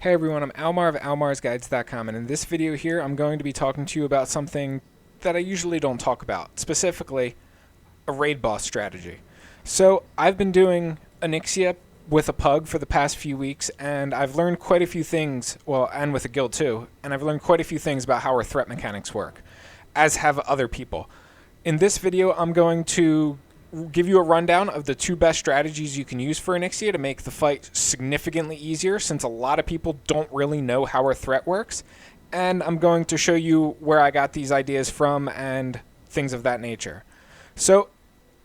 Hey everyone, I'm Almar of almarsguides.com, and in this video here I'm going to be talking to you about something that I usually don't talk about, specifically a raid boss strategy. So I've been doing Onyxia with a pug for the past few weeks, and I've learned quite a few things, well, and with a guild too, and I've learned quite a few things about how our threat mechanics work, as have other people. In this video I'm going to give you a rundown of the two best strategies you can use for Onyxia to make the fight significantly easier, since a lot of people don't really know how our threat works, and I'm going to show you where I got these ideas from and things of that nature. So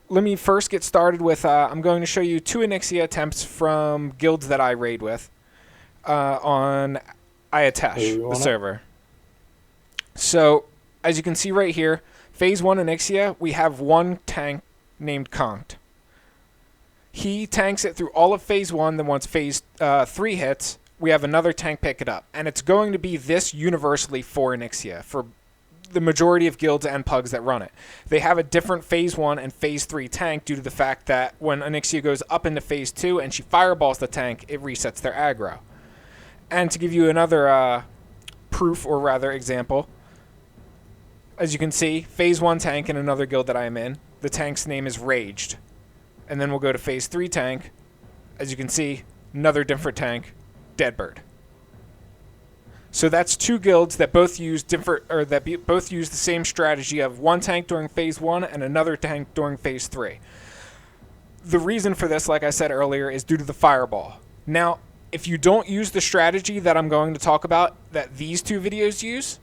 let me first get started with I'm going to show you two Onyxia attempts from guilds that I raid with on Ayatesh, the server. So as you can see right here, Phase 1 Onyxia, we have one tank named Conkt. He tanks it through all of Phase 1, then once Phase 3 hits, we have another tank pick it up. And it's going to be this universally for Onyxia, for the majority of guilds and pugs that run it. They have a different Phase 1 and Phase 3 tank due to the fact that when Onyxia goes up into Phase 2 and she fireballs the tank, it resets their aggro. And to give you another proof, or rather example, as you can see, Phase 1 tank in another guild that I am in, the tank's name is Raged. And then we'll go to Phase 3 tank. As you can see, another different tank, Deadbird. So that's two guilds that both use both use the same strategy of one tank during Phase 1 and another tank during Phase 3. The reason for this, like I said earlier, is due to the fireball. Now, if you don't use the strategy that I'm going to talk about that these two videos use,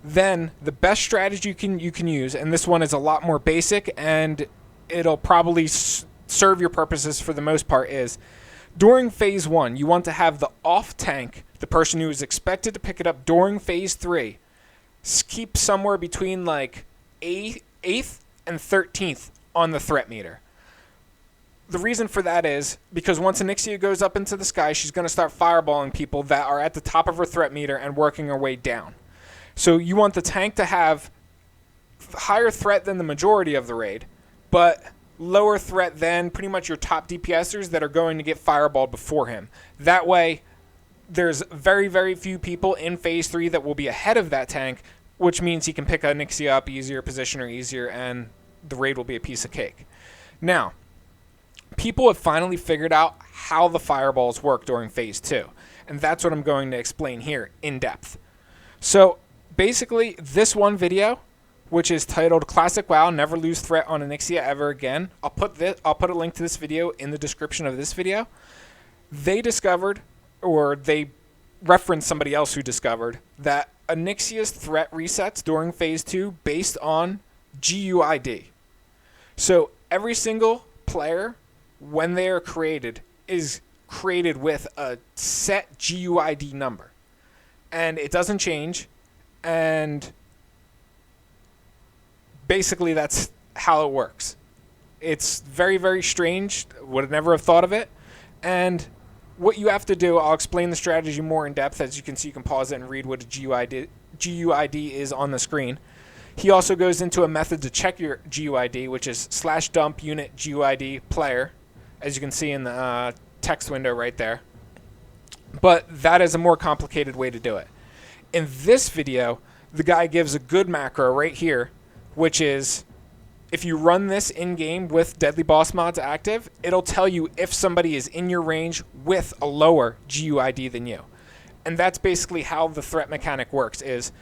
then the best strategy you can use, and this one is a lot more basic and it'll probably serve your purposes for the most part, is during Phase 1, you want to have the off tank, the person who is expected to pick it up during Phase 3, keep somewhere between like 8th and 13th on the threat meter. The reason for that is because once Onyxia goes up into the sky, she's going to start fireballing people that are at the top of her threat meter and working her way down. So you want the tank to have higher threat than the majority of the raid, but lower threat than pretty much your top DPSers that are going to get fireballed before him. That way, there's very, very few people in Phase 3 that will be ahead of that tank, which means he can pick Onyxia up easier, position her easier, and the raid will be a piece of cake. Now, people have finally figured out how the fireballs work during Phase 2, and that's what I'm going to explain here in depth. So basically, this one video, which is titled Classic WoW Never Lose Threat on Onyxia Ever Again, I'll put a link to this video in the description of this video. They discovered, or they referenced somebody else who discovered, that Onyxia's threat resets during Phase 2 based on GUID. So every single player, when they are created, is created with a set GUID number. And it doesn't change, and basically that's how it works. It's very, very strange. Would never have thought of it. And what you have to do, I'll explain the strategy more in depth. As you can see, you can pause it and read what a GUID is on the screen. He also goes into a method to check your GUID, which is /dump unit GUID player, as you can see in the text window right there. But that is a more complicated way to do it. In this video, the guy gives a good macro right here, which is if you run this in-game with Deadly Boss mods active, it'll tell you if somebody is in your range with a lower GUID than you. And that's basically how the threat mechanic works, is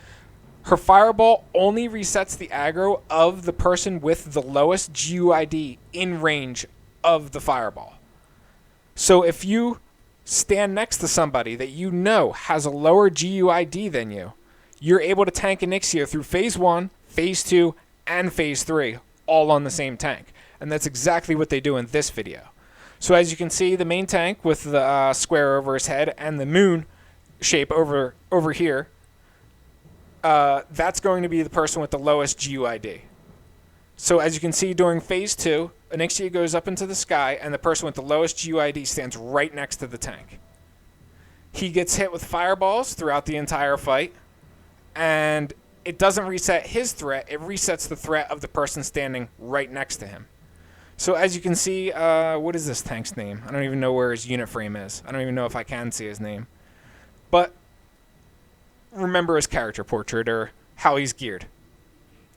her fireball only resets the aggro of the person with the lowest GUID in range of the fireball. So if you stand next to somebody that you know has a lower GUID than you, you're able to tank Onyxia through Phase 1, Phase 2, and Phase 3, all on the same tank. And that's exactly what they do in this video. So as you can see, the main tank with the square over his head and the moon shape over here, that's going to be the person with the lowest GUID. So as you can see, during Phase 2, Onyxia goes up into the sky, and the person with the lowest GUID stands right next to the tank. He gets hit with fireballs throughout the entire fight, and it doesn't reset his threat. It resets the threat of the person standing right next to him. So as you can see, what is this tank's name? I don't even know where his unit frame is. I don't even know if I can see his name. But remember his character portrait, or how he's geared.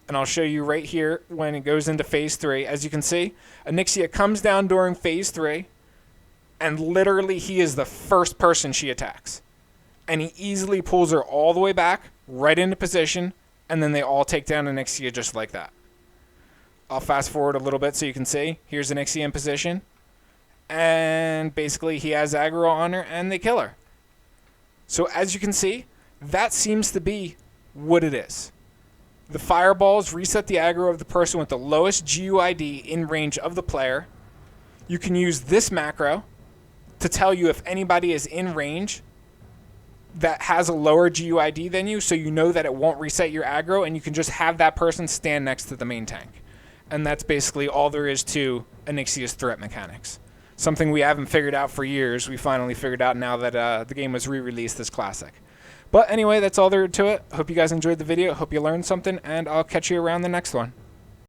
And I'll show you right here when it goes into phase 3. As you can see, Onyxia comes down during phase 3, and literally he is the first person she attacks. And he easily pulls her all the way back, right into position, and then they all take down Onyxia just like that. I'll fast forward a little bit so you can see. Here's Onyxia in position. And basically he has aggro on her, and they kill her. So as you can see, that seems to be what it is. The fireballs reset the aggro of the person with the lowest GUID in range of the player. You can use this macro to tell you if anybody is in range that has a lower GUID than you, so you know that it won't reset your aggro, and you can just have that person stand next to the main tank. And that's basically all there is to Onyxia's threat mechanics. Something we haven't figured out for years. We finally figured out now that the game was re-released as Classic. But anyway, that's all there to it. Hope you guys enjoyed the video. Hope you learned something, and I'll catch you around the next one.